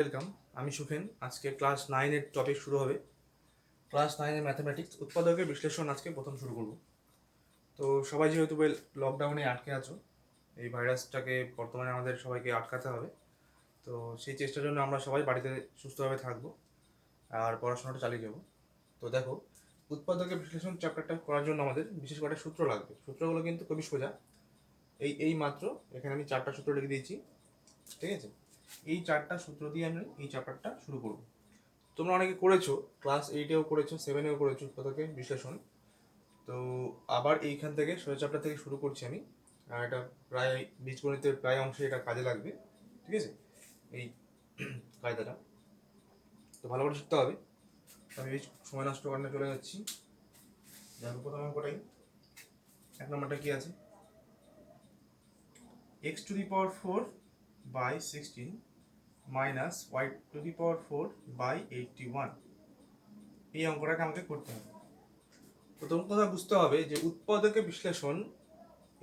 Welcome. আমি সুখেন। আজকে class 9-এর topic শুরু হবে। ক্লাস 9-এর ম্যাথামেটিক্স উৎপাদকের বিশ্লেষণ আজকে প্রথম শুরু করব। তো সবাই যেহেতু লকডাউনে আটকে আছো, এই ভাইরাসটাকে বর্তমানে আমাদের সবাইকে আটকাতে হবে। তো সেই চেষ্টার জন্য আমরা সবাই বাড়িতে সুস্থভাবে থাকবো আর পড়াশোনাটা চালিয়ে যাবো। তো দেখো, উৎপাদকের বিশ্লেষণ চ্যাপ্টারটা করার জন্য আমাদের বিশেষ করে সূত্র লাগবে। সূত্রগুলো কিন্তু খুবই সোজা। এই মাত্র এখানে আমি 4টা সূত্র লিখে দিয়েছি, ঠিক আছে? এই 4টা সূত্র দিয়ে আমি এই চ্যাপ্টারটা শুরু করবো। তোমরা অনেকে করেছো, ক্লাস 8-এও করেছো, 7-এও করেছো উৎপাদকের বিশ্লেষণ। তো আবার এইখান থেকে সোজা চ্যাপ্টার থেকে শুরু করছি আমি। আর এটা প্রায় বীজগণিতের প্রায় অংশে এটা কাজে লাগবে, ঠিক আছে? এই কায়দাটা তো ভালো করে শিখতে হবে। আমি সময় নষ্ট করে চলে যাচ্ছি। দেখো প্রথম অঙ্কটাই, 1 নম্বরটা কি আছে? x⁴/16 মাইনাস y⁴/81, এই অঙ্কটাকে আমাকে করতে হবে। প্রথম কথা বুঝতে হবে যে উৎপাদকের বিশ্লেষণ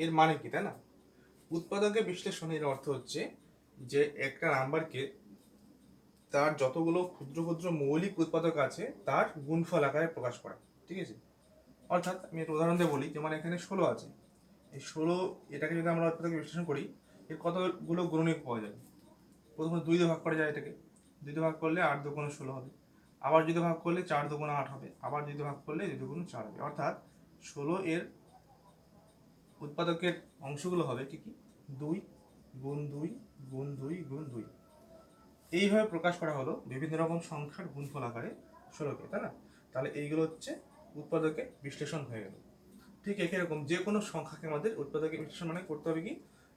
এর মানে কি, তাই না? উৎপাদকের বিশ্লেষণের অর্থ হচ্ছে যে একটা নাম্বারকে তার যতগুলো ক্ষুদ্র ক্ষুদ্র মৌলিক উৎপাদক আছে তার গুণফল আকারে প্রকাশ করা, ঠিক আছে? অর্থাৎ আমি একটা উদাহরণ দিয়ে বলি, যেমন এখানে 16 আছে। এই 16 এটাকে যদি আমরা উৎপাদকের বিশ্লেষণ করি, এর কতগুলো গুণনীয়ক পাওয়া যাবে? প্রথমে 2 দিয়ে ভাগ করা যায় এটাকে। 2 দিয়ে ভাগ করলে 8 দুগুণে 16 হবে। আবার যদি ভাগ করলে 4 দুগুণে 8 হবে। আবার যদি ভাগ করলে 2 দুগুণে 4 হবে। অর্থাৎ 16 এর উৎপাদকের অংশগুলো হবে কি কি? 2 গুণ 2 গুণ 2 গুণ 2। এইভাবে প্রকাশ করা হলো বিভিন্ন রকম সংখ্যার গুণফল আকারে 16কে, তাই না? তাহলে এইগুলো হচ্ছে উৎপাদকের বিশ্লেষণ হয়ে গেল। ঠিক একই রকম যে কোনো সংখ্যাকে আমাদের উৎপাদকের বিশ্লেষণ মানে করতে হবে কি?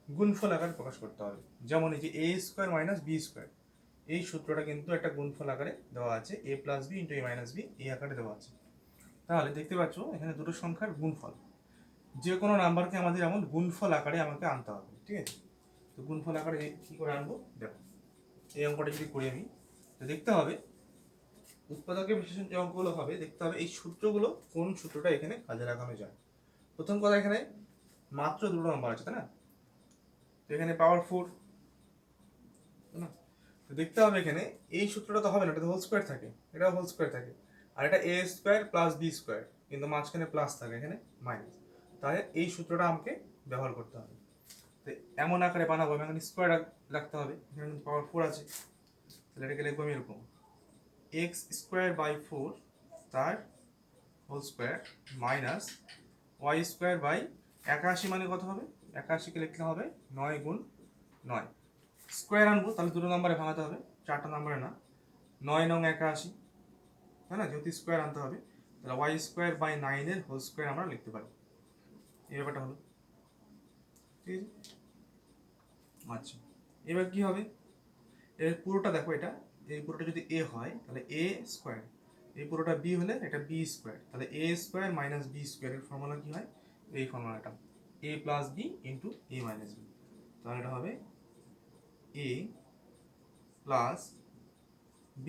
গুণফল আকারে প্রকাশ করতে হবে। যেমন এই যে a² মাইনাস b², এই সূত্রটা কিন্তু একটা গুণফল আকারে দেওয়া আছে, a+b ইন্টু a-b এই আকারে দেওয়া আছে। তাহলে দেখতে পাচ্ছ এখানে দুটো সংখ্যার গুণফল। যে কোনো নাম্বারকে আমাদের এমন গুণফল আকারে আমাকে আনতে হবে, ঠিক আছে? তো গুণফল আকারে কি করে আনবো দেখো, এই অঙ্কটা যদি করি আমি, তো দেখতে হবে উৎপাদকের বিশ্লেষণ যে অঙ্কগুলো হবে, দেখতে হবে এই সূত্রগুলো কোন সূত্রটা এখানে কাজে লাগানো যায়। প্রথম কথা, এখানে মাত্র দুটো নাম্বার আছে, তাই না? তো এখানে পাওয়ার 4, তাই না? তো দেখতে হবে এখানে এই সূত্রটা তো হবে না, এটা তো হোল স্কোয়ার থাকে, এটাও হোল স্কোয়ার থাকে। আর এটা a² প্লাস b², কিন্তু মাঝখানে প্লাস থাকে, এখানে মাইনাস। তাহলে এই সূত্রটা আমাকে ব্যবহার করতে হবে। তো এমন আকারে বানাবো, এখানে স্কোয়ার রাখতে হবে, এখানে কিন্তু পাওয়ার 4 আছে। তাহলে এটাকে লিখবো আমি এরকম, x²/4 তার হোল স্কোয়ার মাইনাস y²/81, মানে কত হবে? 81কে লিখতে হবে 9 গুণ 9। স্কোয়ার আনবো, তাহলে দুটো নাম্বারে ভাঙাতে হবে, 4টা নাম্বারে না। 9 নং 81, তাই না? যেহেতু স্কোয়ার আনতে হবে, তাহলে y²/9 এর হোল স্কোয়ার আমরা লিখতে পারি। এই ব্যাপারটা হলো, ঠিক আছে? আচ্ছা, এবার কি হবে? এর পুরোটা দেখো, এটা এই পুরোটা যদি a হয় তাহলে a², এই পুরোটা b হলে এটা b², তাহলে a² মাইনাস b² এর ফর্মুলা কি হয়? এই ফর্মুলাটা a plus b into a minus b। তাহলে এটা হবে a plus b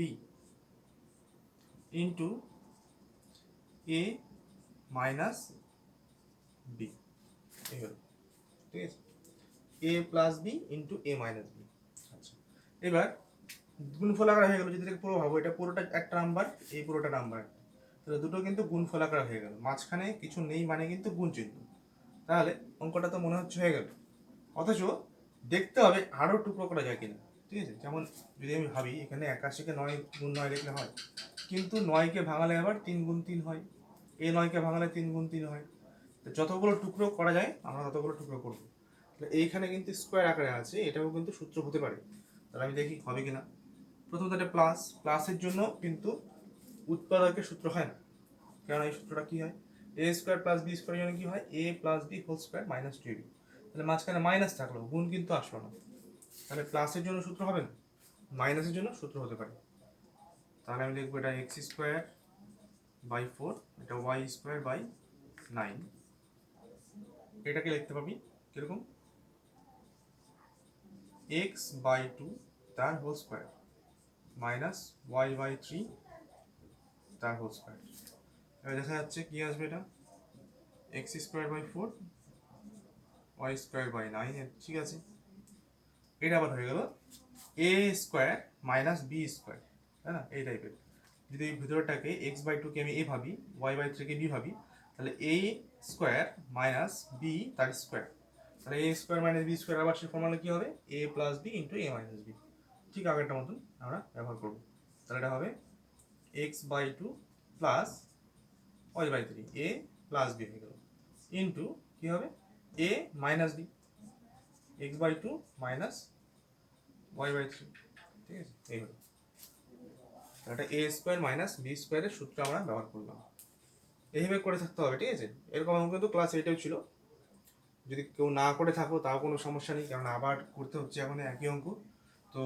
into a minus b, এই হলো, ঠিক আছে? a plus b into a minus b। আচ্ছা, এবার গুণফল আকার হয়ে গেল। যদি থেকে পুরো ভাবো, এটা পুরোটা একটা নাম্বার, এই পুরোটা নাম্বার, তাহলে দুটো কিন্তু গুণফল আকার হয়ে গেল, মাঝখানে কিছু নেই মানে কিন্তু গুণ চিহ্ন। তাহলে অঙ্কটা তো মনে হচ্ছে হয়ে গেল। অথচ দেখতে হবে আরও টুকরো করা যায় কিনা, ঠিক আছে? যেমন যদি আমি ভাবি এখানে 81কে 9 গুণ 9 লিখলে হয়, কিন্তু 9কে ভাঙালে আবার 3 গুণ 3 হয়, এ 9কে ভাঙালে 3 গুণ 3 হয়। তো যতগুলো টুকরো করা যায় আমরা ততগুলো টুকরো করবো। তাহলে এইখানে কিন্তু স্কোয়ার আকারে আছে, এটাও কিন্তু সূত্র হতে পারে। তাহলে আমি দেখি হবে কিনা। প্রথমত এটা প্লাস, প্লাসের জন্য কিন্তু উৎপাদকের সূত্র হয় না, কারণ এই সূত্রটা কি হয়? a² প্লাস b² জন্য কি হয়? a plus b whole square minus 2b। তাহলে মাঝখানে মাইনাস থাকলো, গুণ কিন্তু আসলো না। তাহলে প্লাসের জন্য সূত্র হবে না, মাইনাসের জন্য সূত্র হতে পারে। তাহলে আমি লিখবো এটা x²/4, এটা y²/9। এটাকে লিখতে পাবি কিরকম? x/2 তার হোল স্কোয়ার মাইনাস y/3 তার হোল স্কোয়ার। এবার দেখা যাচ্ছে কি আসবে, এটা x²/4 y²/9, ঠিক আছে? এটা আবার হয়ে গেল a² মাইনাস বি স্কোয়ার, তাই না, এই টাইপের। যদি এই ভিতরটাকে এক্স বাই টুকে আমি এ ভাবি, ওয়াই বাই থ্রিকে বি ভাবি, তাহলে এ স্কোয়ার মাইনাস বি তার স্কোয়ার, তাহলে A square minus B square আবার সে ফর্মুলা কী হবে, A plus B into A minus B. ঠিক আগেরটা মতন আমরা ব্যবহার করবো। তাহলে এটা হবে X by two plus Y by three, A plus B হয়ে গেল, ইন্টু কী হবে, A minus B, X by two minus Y by three. ঠিক আছে, এই হলো এটা এ স্কোয়ার মাইনাস বি স্কোয়ারের সূত্র আমরা ব্যবহার করলাম। এইভাবে করে থাকতে হবে, ঠিক আছে। এরকম অঙ্ক কিন্তু ক্লাস এইটেও ছিল, যদি কেউ না করে থাকো তাও কোনো সমস্যা নেই, কারণ আবার করতে হচ্ছে এখন একই অঙ্ক, তো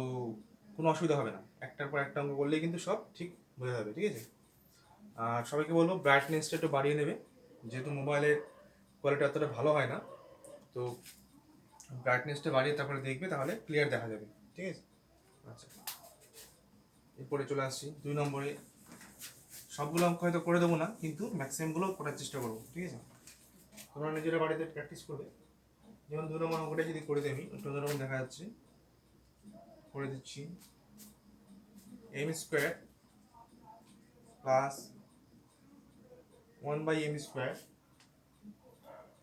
কোনো অসুবিধা হবে না, একটার পর একটা অঙ্ক করলেই কিন্তু সব ঠিক বোঝা যাবে, ঠিক আছে। আর সবাইকে বলবো ব্রাইটনেসটা একটু বাড়িয়ে নেবে, যেহেতু মোবাইলের কোয়ালিটি অতটা ভালো হয় না, তো ব্রাইটনেসটা বাড়িয়ে তারপরে দেখবে, তাহলে ক্লিয়ার দেখা যাবে, ঠিক আছে। আচ্ছা, এরপরে চলে আসছি 2 নম্বরে। সবগুলো অঙ্ক হয়তো করে দেবো না, কিন্তু ম্যাক্সিমামগুলো করার চেষ্টা করবো, ঠিক আছে। তোমরা নিজেরা বাড়িতে প্র্যাকটিস করবে। যেমন 2 নম্বর অঙ্কটা যদি করে দিই আমি, একটু অন্যরকম দেখা যাচ্ছে, করে দিচ্ছি। M square plus 1/m square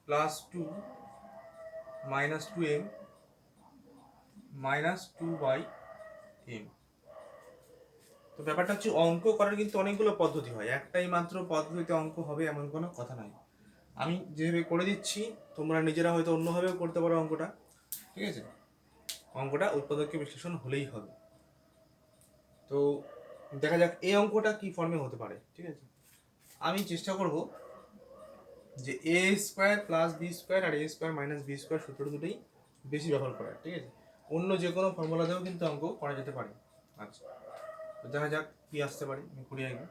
plus 2 minus 2m minus 2/m। তো ব্যাপারটা হচ্ছে অঙ্ক করার কিন্তু অনেকগুলো পদ্ধতি হয়, একটাই মাত্র পদ্ধতিতে অঙ্ক হবে এমন কোনো কথা নাই। আমি যেভাবে করে দিচ্ছি তোমরা নিজেরা হয়তো অন্যভাবেও করতে পারো অঙ্কটা, ঠিক আছে। অঙ্কটা উৎপাদকীয় বিশ্লেষণ হলেই হবে। তো দেখা যাক এই অঙ্কটা কি ফর্মে হতে পারে, ঠিক আছে। আমি চেষ্টা করব যে এ স্কোয়ার প্লাস বি স্কোয়ার আর এ স্কোয়ার মাইনাস বি স্কোয়ার সূত্র দুটোই বেশি ব্যবহার করার, ঠিক আছে। অন্য যে কোনো ফর্মুলা দিয়েও কিন্তু অঙ্ক করা যেতে পারে। আচ্ছা, তো দেখা যাক কি আসতে পারে, আমি করি আগে।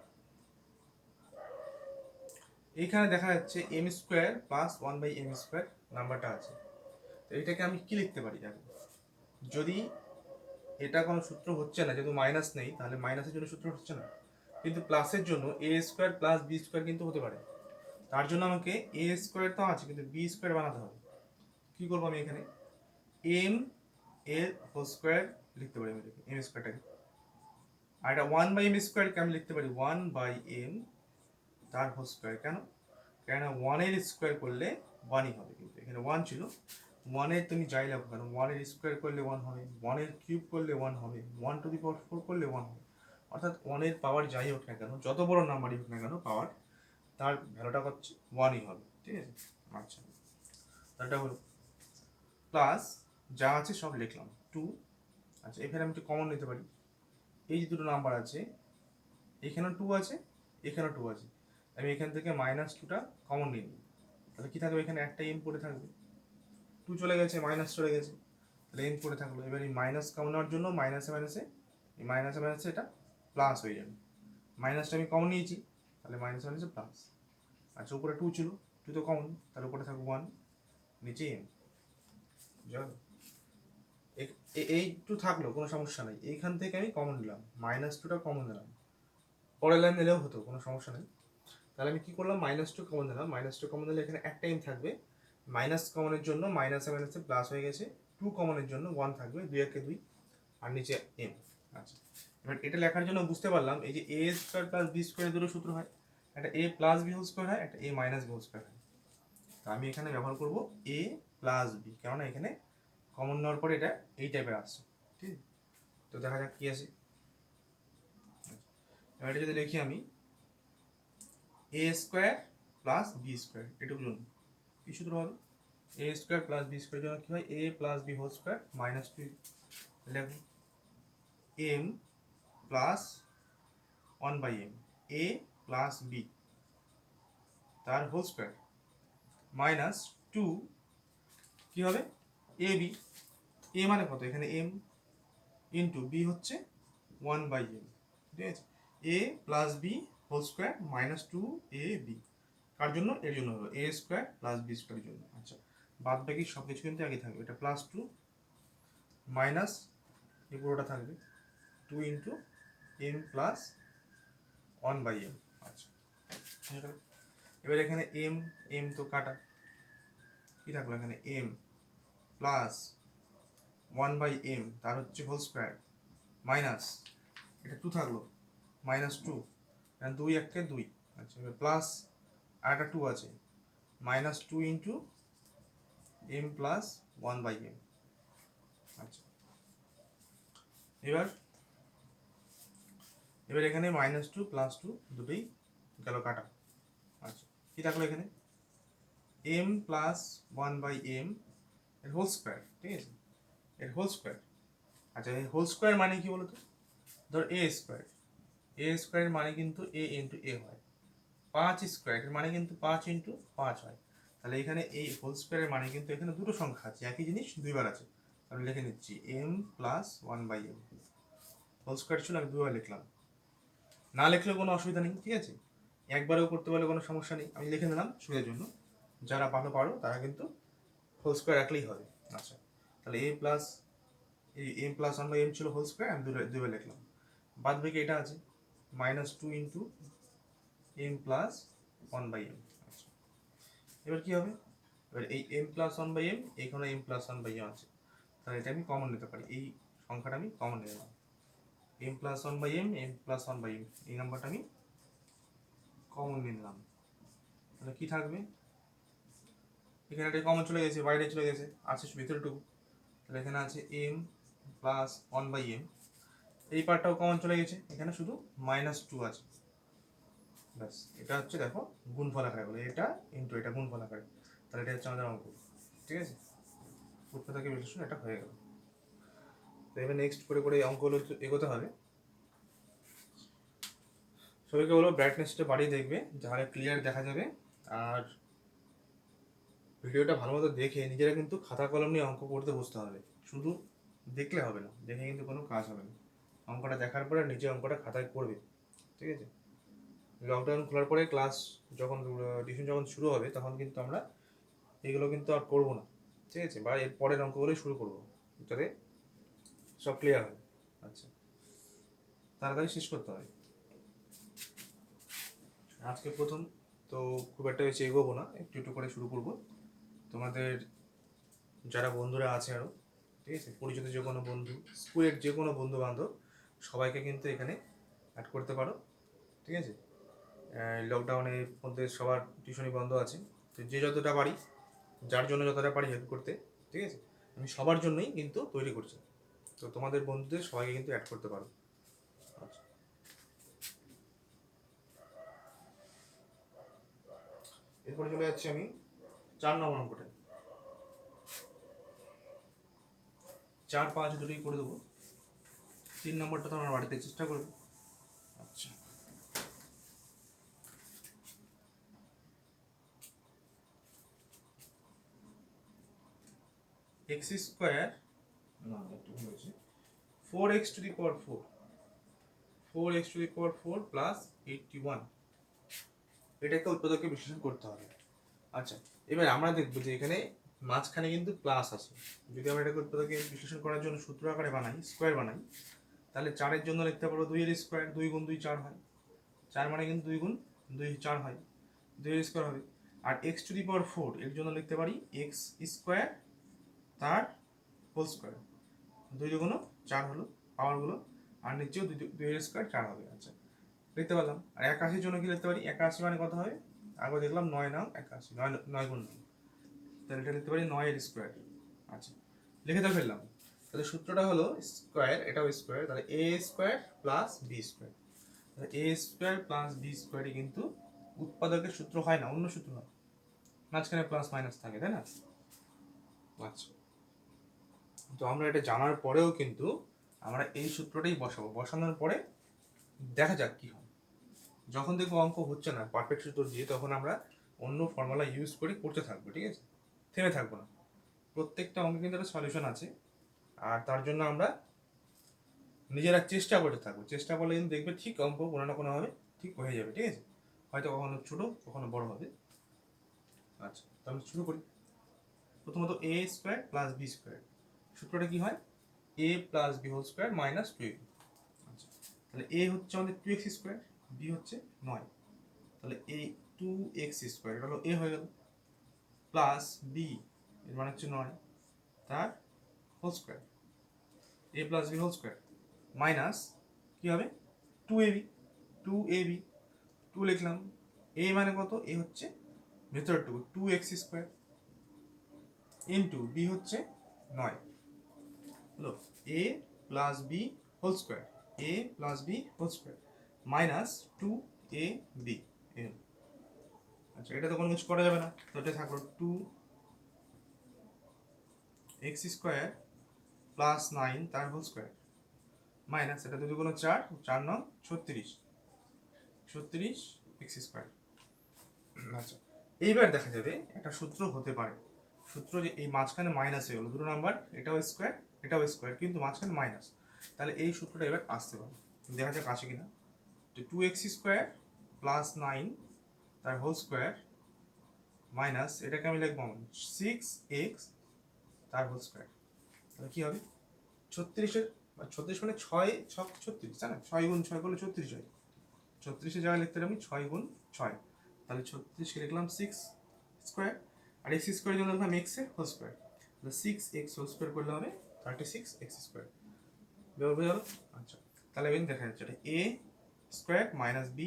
এইখানে দেখা যাচ্ছে M square plus 1/m square নাম্বারটা আছে, তো এইটাকে আমি কি লিখতে পারি দেখো। যদি এটা কোনো সূত্র হচ্ছে না, যেহেতু মাইনাস নেই, তাহলে মাইনাসের জন্য সূত্র হচ্ছে না, কিন্তু প্লাসের জন্য এ স্কোয়ার প্লাস বি স্কোয়ার কিন্তু হতে পারে। তার জন্য আমাকে এ স্কোয়ার তো আছে, কিন্তু বি স্কোয়ার বানাতে হবে। কী করবো আমি এখানে, এম এর হোল স্কোয়ার লিখতে পারি আমি এম স্কোয়ারটাকে, আর এটা 1/m স্কোয়ারকে আমি লিখতে পারি 1/m তার হোল স্কোয়ার। কেন, কেন 1-এর স্কোয়ার করলে 1ই হবে, কিন্তু এখানে 1 ছিল, 1-এর তুমি যাই লাগো কেন 1-এর স্কোয়ার করলে 1 হবে, 1-এর কিউব করলে 1 হবে, 1⁴ করলে 1 হবে, অর্থাৎ 1-এর পাওয়ার যাই হোক না কেন, যত বড় নাম্বারই হোক না কেন পাওয়ার, তার ভ্যালুটা হচ্ছে 1ই হবে, ঠিক আছে। আচ্ছা, তারটা হলো প্লাস যা আছে সব লিখলাম 2। আচ্ছা, এখানে আমি একটু কমন নিতে পারি, এই যে দুটো নাম্বার আছে, এখানেও 2 আছে, এখানেও 2 আছে, আমি এখান থেকে -2টা কমন নিয়ে নিই, তাহলে কি থাকবে, এখানে একটা এম পড়ে থাকবে, 2 চলে গেছে, মাইনাস চলে গেছে, তাহলে এম পড়ে থাকলো। এবার এই মাইনাস কমন নেওয়ার জন্য মাইনাসে মাইনাসে, এই মাইনাসে মাইনাসে এটা প্লাস হয়ে যাবে, মাইনাসটা আমি কমন নিয়েছি, তাহলে মাইনাস মাইনাসে প্লাস। আচ্ছা, উপরে 2 ছিল, 2 তো কমন, তাহলে উপরে থাকবে 1, নিচে এম। এই 2 থাকলো, কোনো সমস্যা নেই, এইখান থেকে আমি কমন নিলাম, -2টা কমন নিলাম, পরের লাইন নিলেও হতো, কোনো সমস্যা নেই। তাহলে আমি কি করলাম, -2 কমন নিলাম, -2 কমন নিলে এখানে একটা এম থাকবে, মাইনাস কমনের জন্য মাইনাসে মাইনাসে প্লাস হয়ে গেছে, 2 কমনের জন্য 1 থাকবে, 2 আর নিচে এম। আচ্ছা, এবার এটা লেখার জন্য বুঝতে পারলাম এই যে এ স্কোয়ার প্লাস বি স্কোয়ারের দুটো সূত্র হয়, একটা এ প্লাস বি হোল স্কোয়ার হয়, একটা এ মাইনাস বি হোল স্কোয়ার হয়। তো আমি এখানে ব্যবহার করব এ প্লাস বি, কেননা এখানে কমন নেওয়ার পরে এটা এই টাইপের আসছে, ঠিক। তো দেখা যাক কি আছে। এবার এটা যদি লিখি আমি এ স্কোয়ার প্লাস বি স্কোয়ার, এটুকু জন্য কি সূত্র হবে, A square plus B square জন্য কি হয়, A plus B whole square -2 লিখব, এম প্লাস 1/m, এ প্লাস বি তার হোল স্কোয়ার -2 কি হবে, এ বি, এ মানে কত, এখানে এম ইন্টু বি হচ্ছে 1/m, ঠিক আছে। A plus B whole square -2ab, কার জন্য, এর জন্য হলো এ স্কোয়ার প্লাস বি স্কোয়ারের জন্য। আচ্ছা, বাদ বাকি সব কিছু কিন্তু আগে থাকবে, এটা +2 মাইনাস এই পুরোটা থাকবে 2 ইন্টু এম প্লাস 1/m। আচ্ছা, এবার এখানে এম এম তো কাটা, কি থাকলো এখানে এম প্লাস 1/m তার হচ্ছে হোল স্কোয়ার মাইনাস এটা 2 থাকলো, -2, কারণ 2 1 কে 2, আচ্ছা এবার প্লাস আর একটা 2 আছে, -2 ইন্টু m প্লাস 1/m। আচ্ছা এবার এবার এখানে -2 +2 দুটোই গেল কাটা। আচ্ছা কি থাকলো এখানে m প্লাস 1/m এর হোল স্কোয়ার, ঠিক আছে, এর হোল স্কোয়ার। আচ্ছা এই হোল স্কোয়ার মানে কি বলতো, ধর এ স্কোয়ার, এ স্কোয়ার মানে কিন্তু এ ইন্টু এ হয়, 5 স্কোয়ার মানে কিন্তু 5 ইন্টু 5 হয়। তাহলে এখানে এই হোল স্কোয়ারের মানে কিন্তু এখানে দুটো সংখ্যা আছে, একই জিনিস দুইবার আছে। আমি লিখে নিচ্ছি m plus 1/m whole square ছিল, আমি দুবার লিখলাম, না লিখলেও কোনো অসুবিধা নেই, ঠিক আছে, একবারেও করতে পারলে কোনো সমস্যা নেই, আমি লিখে নিলাম সুবিধার জন্য। যারা ভালো পারো তারা কিন্তু হোল স্কোয়ার রাখলেই হবে। আচ্ছা তাহলে এ প্লাস এই m প্লাস 1/m ছিল হোল স্কোয়ার, আমি দুইবার লিখলাম, বাদ বাকি এটা আছে -2 ইন্টু m প্লাস 1/m। আচ্ছা এবার কি হবে, এবার এই m প্লাস 1/m, এখানে m প্লাস 1/m আছে, তাহলে এটা আমি কমন নিতে পারি, এই সংখ্যাটা আমি কমন নিলাম, m plus 1/m, m plus 1/m, এই নাম্বারটা আমি কমন নিলাম। তাহলে কি থাকবে, এখানে একটা কমন চলে গেছে, বাইরে চলে গেছে, আছে ভিতরেটুকু, তাহলে এখানে আছে m প্লাস 1/m, এই পার্টটাও কমন চলে গেছে, এখানে শুধু -2 আছে, ব্যাস এটা হচ্ছে দেখো গুণফল আকারে বলে, এটা ইন্টু এটা গুণফল আকারে, তাহলে এটা হচ্ছে আমাদের অঙ্ক, ঠিক আছে, উৎপাদকের বিশ্লেষণ এটা হয়ে গেল। তো এবার নেক্সট করে করে এই অঙ্কগুলো এগোতে হবে। সবাইকে বলো ব্রাইটনেসটা বাড়িয়ে দেখবে, তাহলে ক্লিয়ার দেখা যাবে। আর ভিডিওটা ভালো মতো দেখে নিজেরা কিন্তু খাতা কলম নিয়ে অঙ্ক করতে বসতে হবে, শুধু দেখলে হবে না, দেখে কিন্তু কোনো কাজ হবে না, অঙ্কটা দেখার পরে নিজে অঙ্কটা খাতায় করবে, ঠিক আছে। লকডাউন খোলার পরে ক্লাস যখন টিউশন যখন শুরু হবে তখন কিন্তু আমরা এগুলো কিন্তু আর করবো না, ঠিক আছে, বা এর পরের অঙ্কগুলোই শুরু করবো, যাতে সব ক্লিয়ার হয়। আচ্ছা তাড়াতাড়ি শেষ করতে হবে। আজকে প্রথম তো খুব একটা বেশি এগোবো না, একটু একটু করে শুরু করবো। তোমাদের যারা বন্ধুরা আছে আরও, ঠিক আছে, পরিচিত যে কোনো বন্ধু, স্কুলের যে কোনো বন্ধু বান্ধব, সবাইকে কিন্তু এখানে অ্যাড করতে পারো, ঠিক আছে। লকডাউনের মধ্যে সবার টিউশনি বন্ধ আছে, তো যে যতটা পারি, যার জন্য যতটা পারি হেল্প করতে, ঠিক আছে, আমি সবার জন্যই কিন্তু তৈরি করছি, তো তোমাদের বন্ধুদের সবাইকে কিন্তু অ্যাড করতে পারো। আচ্ছা এরপরে চলে যাচ্ছি আমি 4 নম্বর অঙ্কটা, 4 5 দুটোই করে দেবো, 3 নম্বরটা তো আমার বাড়িতে চেষ্টা করবে। আচ্ছা এক্স স্কোয়ার, না একটু ভুল হয়েছে, 4x to the power 4, 4x to the power 4 plus 81, এটাকে উৎপাদকে বিশ্লেষণ করতে হবে। আচ্ছা এবার আমরা দেখবো যে এখানে মাঝখানে কিন্তু প্লাস আছে, যদি আমরা এটাকে উৎপাদকে বিশ্লেষণ করার জন্য সূত্র আকারে বানাই, স্কোয়ার বানাই, তাহলে 4-এর জন্য লিখতে পারো 2 এর স্কোয়ার, 2 গুণ 2 4 হয়, 4 মানে কিন্তু 2 গুণ 2 4 হয়, 2 এর স্কোয়ার হবে। আর এক্স টু দি পাওয়ার 4 এর জন্য লিখতে পারি এক্স স্কোয়ার তার হোল স্কোয়ার, 2 দুগুণ 4 হলো পাওয়ারগুলো, আর নিচেও 2 এর স্কোয়ার 4 হবে। আচ্ছা লিখতে পারলাম। আর 81 জন্য কি লিখতে পারি, 81 মানে কত হবে, আগে দেখলাম 9 নাম 81, 9 গুণ 9, তাহলে এটা লিখতে পারি 9 এর স্কোয়ার। আচ্ছা লিখে তো ফেললাম, তাহলে সূত্রটা হলো স্কোয়ার, এটাও স্কোয়ার, তাহলে A square plus B square, তাহলে এ স্কোয়ার প্লাস বি স্কোয়ারই কিন্তু উৎপাদকের সূত্র হয় না, অন্য সূত্র হয়, মাঝখানে প্লাস মাইনাস থাকে, তাই না। আচ্ছা তো আমরা এটা জানার পরেও কিন্তু আমরা এই সূত্রটাই বসাবো, বসানোর পরে দেখা যাক কি হয়, যখন দেখবো অঙ্ক হচ্ছে না পারফেক্ট সূত্র দিয়ে, তখন আমরা অন্য ফর্মুলা ইউজ করে করতে থাকবো, ঠিক আছে, থেমে থাকবো না। প্রত্যেকটা অঙ্কে কিন্তু একটা সলিউশন আছে, আর তার জন্য আমরা নিজেরা চেষ্টা করতে থাকবো, চেষ্টা করলে কিন্তু দেখবে ঠিক অঙ্ক কোনো না কোনোভাবে ঠিক হয়ে যাবে, ঠিক আছে, হয়তো কখনো ছোটো কখনো বড় হবে। আচ্ছা তাহলে শুরু করি। প্রথমত A square plus B square, সূত্রটা কি হয়, A plus B whole square minus 2ab। আচ্ছা তাহলে এ হচ্ছে আমাদের 2x স্কোয়ার, বি হচ্ছে 9, তাহলে এই 2x স্কোয়ার এটা হলো এ হয়ে গেল, প্লাস বি এর মানে হচ্ছে 9 তার whole square, A plus B whole square, minus কী হবে 2ab, 2ab, 2 লিখলাম। a মানে কত? a হচ্ছে ভেতরটুকু 2x² ইন্টু বি হচ্ছে 9 হলো a plus B whole square, a plus B whole square minus 2ab। আচ্ছা, এটা তো কোনো কিছু করা যাবে না, তো এটা থাকলো 2x² প্লাস 9 তার হোল স্কোয়ার মাইনাস এটা যদি কোনো 4, 4 9 36, 36x²। আচ্ছা, এইবার দেখা যাবে একটা সূত্র হতে পারে, সূত্র যে এই মাঝখানে মাইনাস হয়ে গেলো দুটো নাম্বার, এটাও স্কোয়ার এটাও স্কোয়ার, কিন্তু মাঝখানে মাইনাস, তাহলে এই সূত্রটা এবার আসতে পারে, দেখা যাক আসে কিনা। তো 2x² প্লাস 9 তার হোল স্কোয়ার মাইনাস এটাকে আমি লিখব 6x তার হোল স্কোয়ার, তাহলে কী হবে 36 মানে 6 36, তাই না? 6 গুণ 6 করলে 34 হয়, 36-এর জায়গায় লিখতে আমি 6 গুণ 6, তাহলে 36কে লিখলাম 6² আর x² জন্য লিখলাম x এর হোল স্কোয়ার, তাহলে 6x হোল স্কোয়ার করলে হবে 36x²। বের হয়ে গেল। আচ্ছা, তাহলে এবার দেখা যাচ্ছে এটা a² মাইনাস b,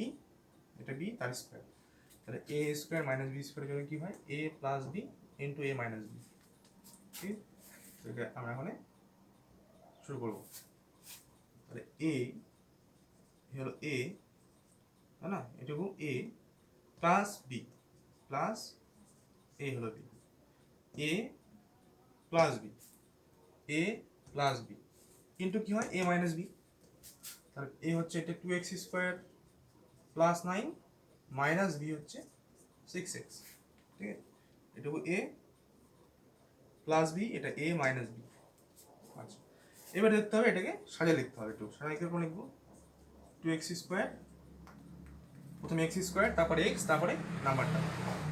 এটা b তার স্কোয়ার, তাহলে a² মাইনাস b স্কোয়ারের জন্য কী হয় a plus b into a minus b। ঠিক, তো এটা আমরা এখানে শুরু করবো। তাহলে a হলো a, তাই না? এটুকু a plus B plus a হলো b, a plus B, a plus B into কী হয় a মাইনাস বি, তাহলে a হচ্ছে এটা 2x² প্লাস 9 মাইনাস বি হচ্ছে 6x। ঠিক আছে, এটুকু a প্লাস বি, এটা a মাইনাস বি। আচ্ছা, এবার দেখতে হবে এটাকে সাজিয়ে লিখতে হবে, একটু সাজিয়ে কীরকম লিখবো 2x², প্রথমে x² তারপরে x তারপরে নাম্বারটা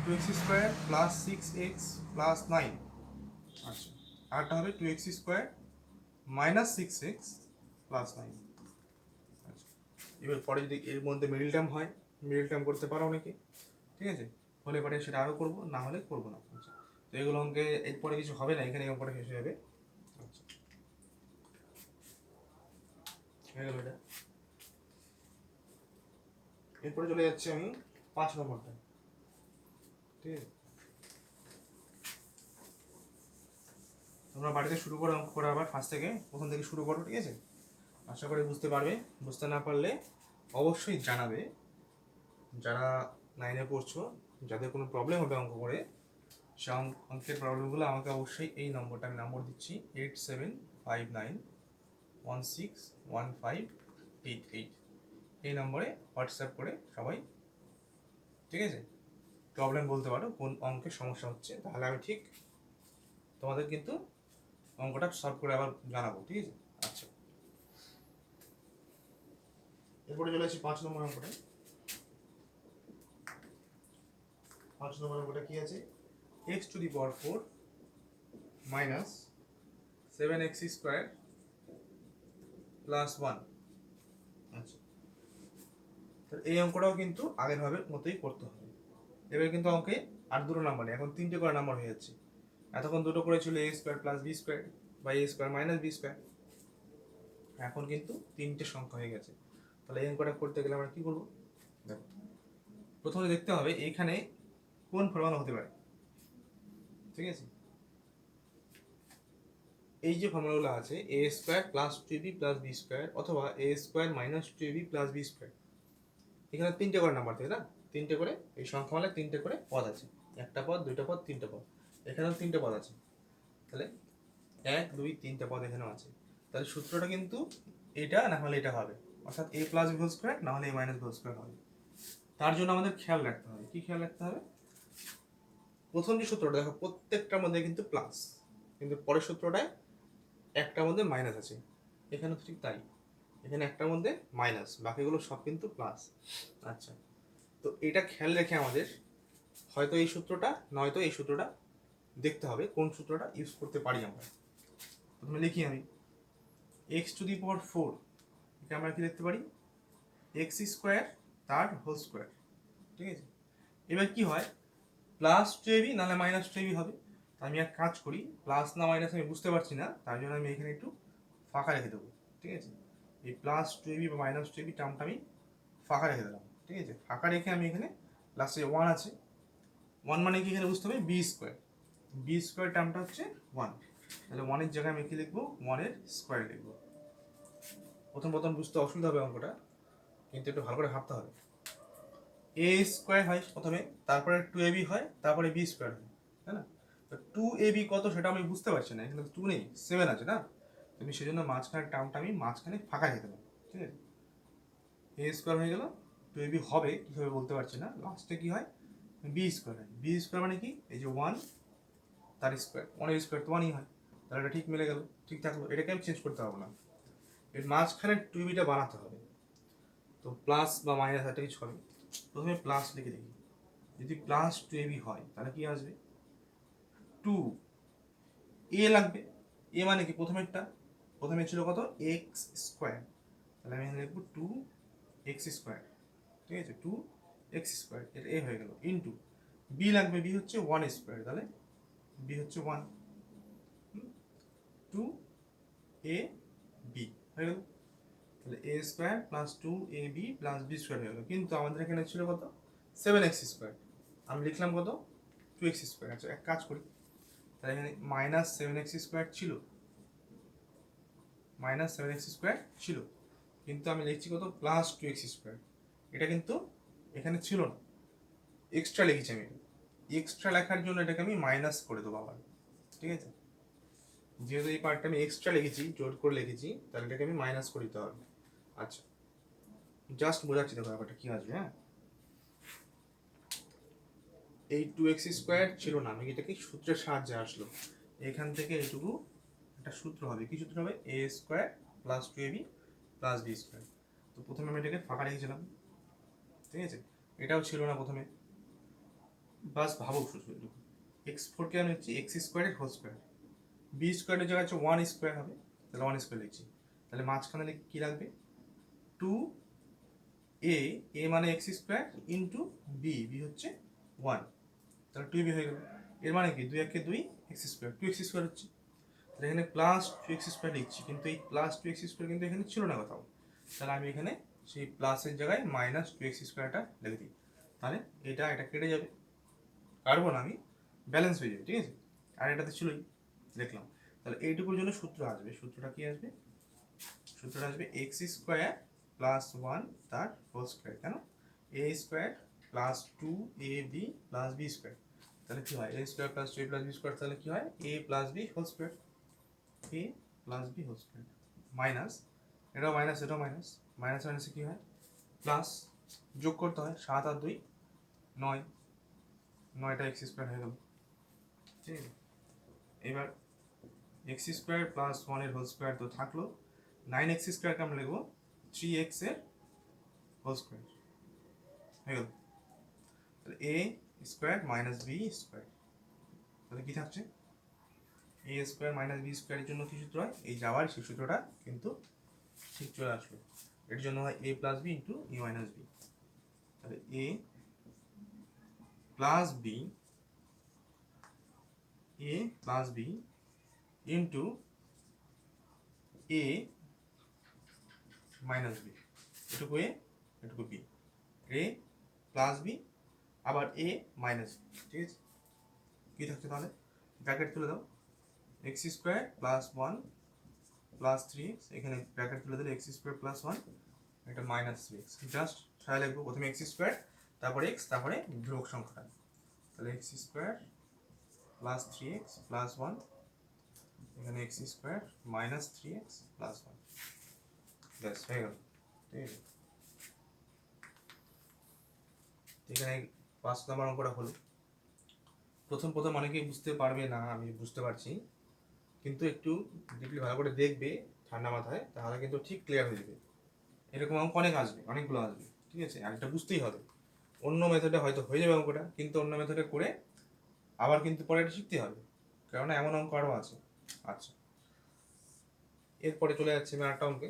2x² প্লাস 6x প্লাস 9। আচ্ছা, আরেকটা হবে 2x² মাইনাস 6x প্লাস 9। আচ্ছা, এবার পরে যদি এর মধ্যে মিডল টার্ম হয়, মিডল টার্ম করতে পারো অনেকে, ঠিক আছে, হলে পরে সেটা আরও করবো, না হলে করবো না। আচ্ছা, তো এগুলো অঙ্কে এরপরে কিছু হবে না, এখানে অঙ্কটা শেষ হয়ে যাবে। আচ্ছা, হয়ে গেল এটা। এরপরে চলে যাচ্ছি আমি 5 নম্বরটা। ঠিক আছে, তোমরা বাড়িতে শুরু করো অঙ্ক করা, আবার ফার্স্ট থেকে প্রথম থেকে শুরু করো, ঠিক আছে? আশা করি বুঝতে পারবে, বুঝতে না পারলে অবশ্যই জানাবে। যারা 9-এ পড়ছো, যাদের কোনো প্রবলেম হবে অঙ্ক করে, সে অঙ্কের প্রবলেমগুলো আমাকে অবশ্যই এই নম্বরটা আমি নম্বর দিচ্ছি 8759161588, এই নম্বরে হোয়াটসঅ্যাপ করে সবাই, ঠিক আছে, প্রবলেম বলতে পারো কোন অঙ্কের সমস্যা হচ্ছে, তাহলে আমি ঠিক তোমাদের কিন্তু অঙ্কটা সলভ করে আবার জানাবো, ঠিক আছে? আচ্ছা, এরপরে চলে আসি 5 নম্বর অঙ্কটা। 5 নম্বর অঙ্কটা কি আছে, x⁴ মাইনাস 7x² প্লাস 1। আচ্ছা, এই অঙ্কটাও কিন্তু আগের ভাবে মতোই করতে হবে। এবার কিন্তু অঙ্কে আর দুটো নাম্বার নেই, এখন 3টে করে নাম্বার হয়ে যাচ্ছে। এতক্ষণ দুটো করে ছিল a² প্লাস b² বা a² মাইনাস b², এখন কিন্তু 3টে সংখ্যা হয়ে গেছে। তাহলে এই অঙ্কটা করতে গেলে আমরা কি করবো, দেখো প্রথমে দেখতে হবে এইখানে কোন ফর্মুলা হতে পারে। ঠিক আছে, এই যে ফর্মুলাগুলো আছে a² plus 2ab plus b² অথবা a² minus 2ab plus b², এখানে 3টে করে নাম্বার থাকে না, 3টে করে এই সংখ্যামালায় 3টে করে পদ আছে, একটা পদ, দুইটা পদ, 3টে পদ, এখানেও 3টে পদ আছে, তাহলে 1 2 3টে পদ এখানেও আছে। তাহলে সূত্রটা কিন্তু এটা না হলে এটা হবে, অর্থাৎ a plus b whole square না হলে a minus b whole square হবে। তার জন্য আমাদের খেয়াল রাখতে হবে, কি খেয়াল রাখতে হবে, প্রথম যে সূত্রটা দেখো প্রত্যেকটার মধ্যে কিন্তু প্লাস, কিন্তু পরের সূত্রটায় একটার মধ্যে মাইনাস আছে, এখানে ঠিক তাই, এখানে একটার মধ্যে মাইনাস, বাকিগুলো সব কিন্তু প্লাস। আচ্ছা, তো এটা খেয়াল রেখে আমাদের হয়তো এই সূত্রটা নয়তো এই সূত্রটা দেখতে হবে কোন সূত্রটা ইউজ করতে পারি আমরা। প্রথমে লিখি আমি x⁴, এটা আমরা কি দেখতে পারি x² তার হোল স্কোয়ার। ঠিক আছে, এবার কি হয় প্লাস 2ab নাহলে মাইনাস 2ab হবে, আমি এক কাজ করি প্লাস না মাইনাস আমি বুঝতে পারছি না, তার জন্য আমি এখানে একটু ফাঁকা রেখে দেবো। ঠিক আছে, এই প্লাস টু এবি বা মাইনাস টু এবি টার্মটা আমি ফাঁকা রেখে দিলাম, ঠিক আছে। ফাঁকা রেখে আমি এখানে লাস্টে ওয়ান আছে, ওয়ান মানে কি এখানে বুঝতে হবে বি স্কোয়ার, বি স্কোয়ার টার্মটা হচ্ছে ওয়ান, তাহলে ওয়ানের জায়গায় আমি কি লিখবো, ওয়ানের স্কোয়ার লিখবো। প্রথম প্রথম বুঝতে অসুবিধা হবে অঙ্কটা, কিন্তু একটু ভালো করে ভাবতে হবে। এ স্কোয়ার হয় প্রথমে, তারপরে টু এবি হয়, তারপরে বি স্কোয়ার হয়, তাই না? তো টু এবি কত সেটা আমি বুঝতে পারছি না, এখানে টু নেই, সেভেন আছে না, তুমি সেজন্য মাঝখানের টার্মটা আমি মাঝখানে ফাঁকা রেখে দেবো, ঠিক আছে। এ স্কোয়ার হয়ে গেল, টু এবি হবে কী হবে বলতে পারছি না, লাস্টে কি হয়, বি স্কোয়ার হয়। বি স্কোয়ার মানে কি, এই যে ওয়ান তার স্কোয়ার, ওয়ানের স্কোয়ার তো ওয়ানই হয়, তাহলে এটা ঠিক মিলে গেল, ঠিক থাকলো, এটাকে আমি চেঞ্জ করতে পারবো না, এর মাঝখানে টু বিটা বানাতে হবে। তো প্লাস বা মাইনাস একটা কিছু হবে, প্রথমে প্লাস লিখে দেখি, যদি প্লাস টু এবি হয় তাহলে কি আসবে, টু এ লাগবে, এ মানে কি প্রথমে ছিল কত, এক্স স্কোয়ার, তাহলে আমি এখানে লিখবো টু এক্স স্কোয়ার, ঠিক আছে, টু এক্স স্কোয়ার, এটা এ হয়ে গেল, ইন্টু বি লাগবে, বি হচ্ছে ওয়ান স্কোয়ার, তাহলে বি হচ্ছে ওয়ান, টু এ বি হয়ে গেল, তাহলে A square plus two A B plus B square হয়ে গেল। কিন্তু আমাদের এখানে ছিল কত, সেভেন এক্স স্কোয়ার, আমি লিখলাম কত, টু এক্স স্কোয়ার। আচ্ছা এক কাজ করি, তাহলে এখানে মাইনাস সেভেন এক্স স্কোয়ার ছিল, মাইনাস সেভেন এক্স স্কোয়ার ছিল, কিন্তু আমি লিখছি কত, প্লাস টু এক্স স্কোয়ার, এটা কিন্তু এখানে ছিল না, এক্সট্রা লিখেছি আমি, এক্সট্রা লেখার জন্য এটাকে আমি মাইনাস করে দেবো আবার, ঠিক আছে। যেহেতু এই পার্টটা আমি এক্সট্রা লিখেছি, জোর করে লিখেছি, তাহলে এটাকে আমি মাইনাস করে দিতে হবে। আচ্ছা জাস্ট বোঝাচ্ছি, দেখো ব্যাপারটা কি আসবে, হ্যাঁ। এই টু এক্স স্কোয়ার ছিল না, আমি এটাকে সূত্রের সাহায্যে আসলো, এখান থেকে এইটুকু একটা সূত্র হবে, কি সূত্র হবে, A square plus two A B plus B square. তো প্রথমে আমি এটাকে ফাঁকা রেখেছিলাম, ঠিক আছে, এটাও ছিল না প্রথমে, বাস ভাবো শুধু, এক্স ফোরকে আমি হচ্ছে এক্স স্কোয়ারের হোল স্কোয়ার, বি স্কোয়ারের জায়গায় হচ্ছে ওয়ান স্কোয়ার হবে, তাহলে ওয়ান স্কোয়ার লিখছি, তাহলে মাঝখানে লিখে কী লাগবে, টু এ, এ মানে X square into B, B হচ্ছে ওয়ান, তাহলে টু বি হয়ে গেল। এর মানে কি, দুই একে দুই, X square, two X square হচ্ছে, তাহলে এখানে প্লাস টু এক্স স্কোয়ার লিখছি, কিন্তু এই প্লাস টু এক্স স্কোয়ার কিন্তু এখানে ছিল না কোথাও, তাহলে আমি এখানে সেই প্লাসের জায়গায় মাইনাস টু এক্স স্কোয়ারটা লিখে দিই, তাহলে এটা কেটে যাবে, কাটবো না আমি, ব্যালেন্স হয়ে যাবে, ঠিক আছে। আর এটাতে ছিলই, দেখলাম, তাহলে এইটুকুর জন্য সূত্র আসবে, সূত্রটা কি আসবে, সূত্রটা আসবে এক্স স্কোয়ার প্লাস ওয়ান তার হোল স্কোয়ার, কেন, A square plus two A B plus B square, তাহলে কি হয়, A square plus two A plus B square, তাহলে কি হয়, A plus B whole square, A plus B whole square, minus, এটাও minus এটাও minus, minus মাইনাসে কি হয়, প্লাস, যোগ করতে হয়, সাত আর দুই নয়, নয়টা এক্স স্কোয়ার হয়ে গেল, ঠিক আছে। এবার এক্স স্কোয়ার প্লাস ওয়ানের হোল স্কোয়ার তো থাকলো, নাইন এক্স স্কোয়ারকে আমরা লিখবো থ্রি এক্স এর হোল স্কোয়ার হয়ে গেল, তাহলে A square minus B square, তাহলে কি থাকছে, এ স্কোয়ার মাইনাস বি স্কোয়ারের জন্য কি সূত্র হয়, এই যাওয়ার সেই সূত্রটা কিন্তু ঠিক চলে আসলো, এর জন্য হয় A plus B into A minus B, তাহলে এ plus B, A plus B into A minus B, এটুকু এ এটুকু বি, এ প্লাস বি আবার এ মাইনাস বি, ঠিক আছে। কী থাকছে তাহলে, ব্র্যাকেট তুলে দাও, x square plus one plus three x, এখানে ব্র্যাকেট তুলে দিলে এক্স স্কোয়ার প্লাস ওয়ান, এটা মাইনাস থ্রি এক্স, জাস্ট সারা লিখবো, প্রথমে এক্স স্কোয়ার তারপরে এক্স তারপরে ধ্রুবক সংখ্যাটা, তাহলে X square plus three X plus one, এখানে X square minus three X plus one, ব্যাস হয়ে গেল, ঠিক আছে। এখানে 5 নম্বর অঙ্কটা হলো, প্রথম প্রথম অনেকেই বুঝতে পারবে না, আমি বুঝতে পারছি, কিন্তু একটু ডিপলি ভালো করে দেখবে ঠান্ডা মাথায়, তাহলে কিন্তু ঠিক ক্লিয়ার হয়ে যাবে। এরকম অঙ্ক অনেক আসবে, অনেকগুলো আসবে, ঠিক আছে, আর এটা বুঝতেই হবে, অন্য মেথডে হয়তো হয়ে যাবে অঙ্কটা, কিন্তু অন্য মেথডে করে আবার কিন্তু পরে এটা শিখতে হবে, কেননা এমন অঙ্ক আরও আছে। আচ্ছা এরপরে চলে যাচ্ছে আমি আরেকটা অঙ্কে,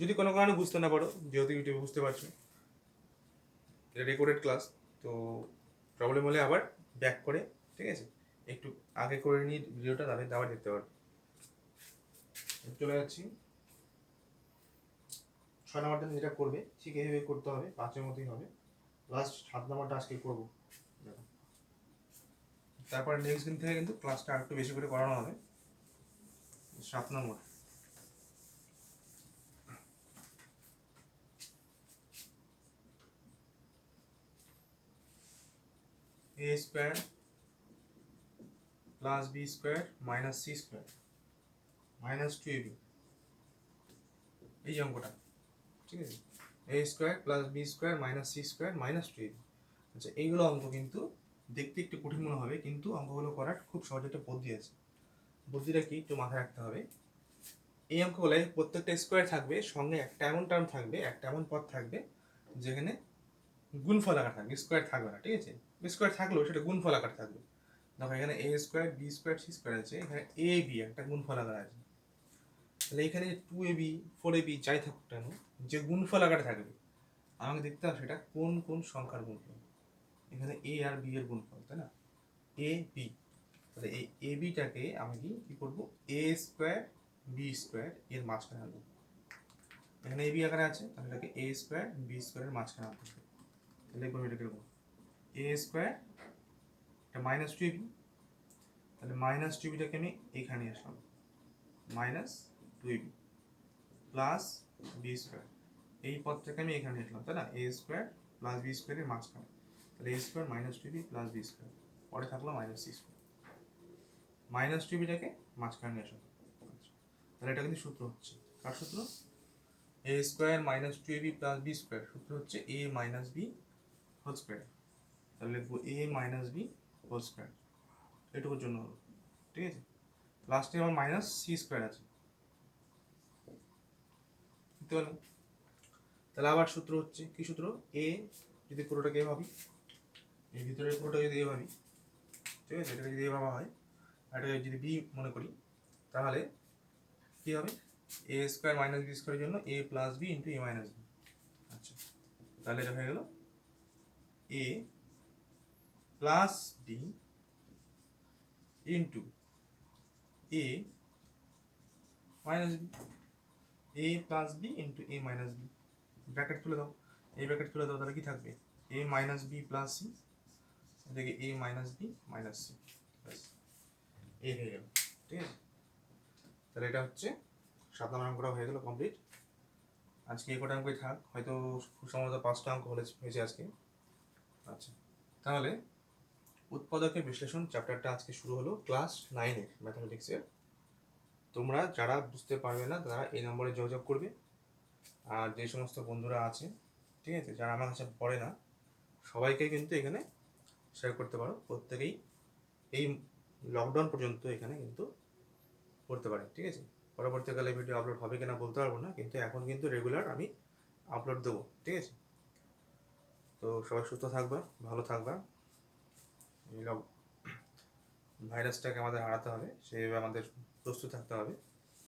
যদি কোনো কারণে বুঝতে না পারো, যেহেতু ইউটিউবে বুঝতে পারছো, এটা রেকর্ডেড ক্লাস, তো প্রবলেম হলে আবার ব্যাক করে, ঠিক আছে, একটু আগে করে নিয়ে ভিডিওটা, তাহলে আবার দেখতে পারো। চলে যাচ্ছি, 6 নম্বরটা যেটা করবে ঠিক এইভাবে করতে হবে, 5-এর মতোই হবে। লাস্ট 7 নম্বরটা আজকে করবো। তারপরে নেক্সট দিন থেকে কিন্তু ক্লাসটা আরেকটু বেশি করে করানো হবে। 7 নম্বর a square plus B square minus C square minus 2ab, এই অঙ্কটা, ঠিক আছে। a square plus B square minus C square minus 2ab। আচ্ছা, এইগুলো অঙ্ক কিন্তু দেখতে একটু কঠিন মনে হবে, কিন্তু অঙ্কগুলো করার খুব সহজ একটা বুদ্ধি আছে। বুদ্ধিটা কি একটু মাথায় রাখতে হবে। এই অঙ্কগুলোয় প্রত্যেকটা স্কোয়ার থাকবে, সঙ্গে একটা এমন টার্ম থাকবে, একটা এমন পদ থাকবে যেখানে গুণফল আকার থাকবে, স্কোয়ার থাকবে না, ঠিক আছে। স্কোয়ার থাকলেও সেটা গুণফল আকার থাকবে। দেখো এখানে a square B square C square আছে, এখানে a b একটা গুণফল আকার আছে। তাহলে এখানে 2ab 4ab যাই থাকুক কেন, যে গুণফল আকারে থাকবে আমাকে দেখতে হবে সেটা কোন কোন সংখ্যার গুণফল। এখানে a আর b এর গুণফল, তাই না, a b। তাহলে এই a bটাকে আমি কি করবো, a স্কোয়ার বি স্কোয়ার এর মাঝখানে আনবো। এখানে a b আকারে আছে, তাহলে এটাকে a স্কোয়ার বি স্কোয়ারের মাঝখানে আনতে হবে। তাহলে এরপর এটা কিরকম, a স্কোয়ার এটা মাইনাস 2ab, তাহলে মাইনাস 2bটাকে আমি এখানে আসলাম, minus 2ab plus B square, এই পদটাকে আমি এখানে আসলাম, তাই না, a স্কোয়ার প্লাস বি স্কোয়ারের মাঝখানে। তাহলে a square minus 2b plus B square, পরে থাকলো মাইনাস সি স্কোয়ার, মাইনাস 2bটাকে মাঝখানে নিয়ে আসলাম। তাহলে এটা কিন্তু সূত্র হচ্ছে, কার সূত্র, a square minus 2ab plus B square, সূত্র হচ্ছে a minus B whole square. তাহলে লিখবো a minus B whole square, এটুকুর জন্য হলো, ঠিক আছে। লাস্টে আমার মাইনাস সি স্কোয়ার আছে, বুঝতে পারলাম। তাহলে আবার সূত্র হচ্ছে কি সূত্র, এ যদি পুরোটাকে ভাবি, এর ভিতরে পুরোটা যদি এ ভাবি, ঠিক আছে, এটাকে যদি এ ভাবা হয়, আর এটাকে যদি বি মনে করি, তাহলে কি হবে, এ স্কোয়ার মাইনাস বি স্কোয়ারের জন্য এ plus B into A minus B. আচ্ছা, তাহলে এটা হয়ে গেল এ plus B into A minus B, A plus B into A minus B, bracket তুলে দাও, এই ব্র্যাকেট তুলে দাও, তাহলে কি থাকবে, এ মাইনাস বি প্লাস সি, এদিকে এ মাইনাস বি মাইনাস সি, এ হয়ে গেল, ঠিক আছে। তাহলে এটা হচ্ছে 7 নম্বর অঙ্কটা হয়ে গেল কমপ্লিট। আজকে এই কটা অঙ্কই থাক, হয়তো খুব সম্ভবত 5টা অঙ্ক হয়েছে আজকে। আচ্ছা, তাহলে উৎপাদকের বিশ্লেষণ চ্যাপ্টারটা আজকে শুরু হলো ক্লাস 9-এর ম্যাথামেটিক্সের। তোমরা যারা বুঝতে পারবে না তারা এই নম্বরে যোগাযোগ করবে, আর যে সমস্ত বন্ধুরা আছে, ঠিক আছে, যারা আমার কাছে পড়ে না, সবাইকে কিন্তু এখানে শেয়ার করতে পারো। প্রত্যেকেই এই লকডাউন পর্যন্ত এখানে কিন্তু পড়তে পারে, ঠিক আছে। পরবর্তীকালে ভিডিও আপলোড হবে কিনা বলতে পারবো না, কিন্তু এখন কিন্তু রেগুলার আমি আপলোড দেবো, ঠিক আছে। তো সবাই সুস্থ থাকবা, ভালো থাকবা। এই ভাইরাসটাকে আমাদের হারাতে হবে, সেইভাবে আমাদের প্রস্তুত থাকতে হবে।